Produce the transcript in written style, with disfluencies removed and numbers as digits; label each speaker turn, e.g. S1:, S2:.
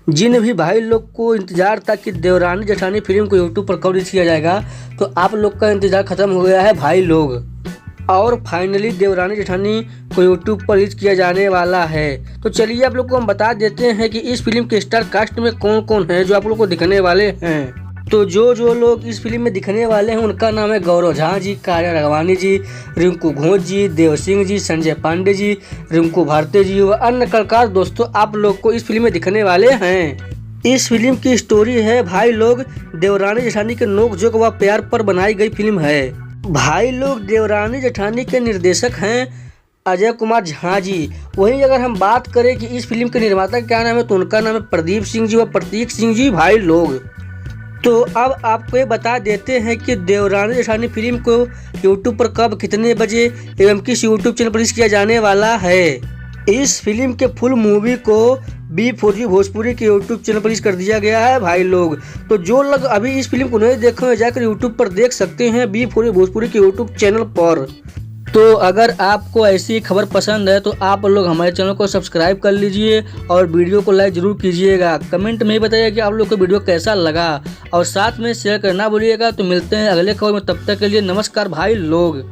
S1: जिन भी भाई लोग को इंतज़ार था कि देवरानी जेठानी फिल्म को यूट्यूब पर कब रिलीज किया जाएगा, तो आप लोग का इंतज़ार ख़त्म हो गया है भाई लोग। और फाइनली देवरानी जेठानी को यूट्यूब पर रिलीज किया जाने वाला है। तो चलिए आप लोग को हम बता देते हैं कि इस फिल्म के स्टार कास्ट में कौन कौन है जो आप लोग को दिखने वाले हैं। तो जो लोग इस फिल्म में दिखने वाले हैं उनका नाम है गौरव झा जी, काया राघवानी जी, रिंकू घोष जी, देव सिंह जी, संजय पांडे जी, रिंकू भारती जी व अन्य कलाकार दोस्तों आप लोग को इस फिल्म में दिखने वाले हैं। इस फिल्म की स्टोरी है भाई लोग देवरानी जेठानी के नोक-झोंक व प्यार पर बनाई गई फिल्म है। भाई लोग देवरानी जेठानी के निर्देशक हैं अजय कुमार झा जी। वहीं अगर हम बात करें कि इस फिल्म के निर्माता क्या नाम है, तो उनका नाम है प्रदीप सिंह जी व प्रतीक सिंह जी भाई लोग। तो अब आपको ये बता देते हैं कि देवरानी जेठानी फिल्म को यूट्यूब पर कब, कितने बजे एवं किस यूट्यूब चैनल पर रिलीज किया जाने वाला है। इस फिल्म के फुल मूवी को B4G भोजपुरी के यूट्यूब चैनल पर रिलीज कर दिया गया है भाई लोग। तो जो लोग अभी इस फिल्म को नहीं देखे हैं जाकर यूट्यूब पर देख सकते हैं B4G भोजपुरी के यूट्यूब चैनल पर। तो अगर आपको ऐसी खबर पसंद है तो आप लोग हमारे चैनल को सब्सक्राइब कर लीजिए और वीडियो को लाइक जरूर कीजिएगा। कमेंट में ही बताइए कि आप लोग को वीडियो कैसा लगा और साथ में शेयर करना भूलिएगा। तो मिलते हैं अगले खबर में, तब तक के लिए नमस्कार भाई लोग।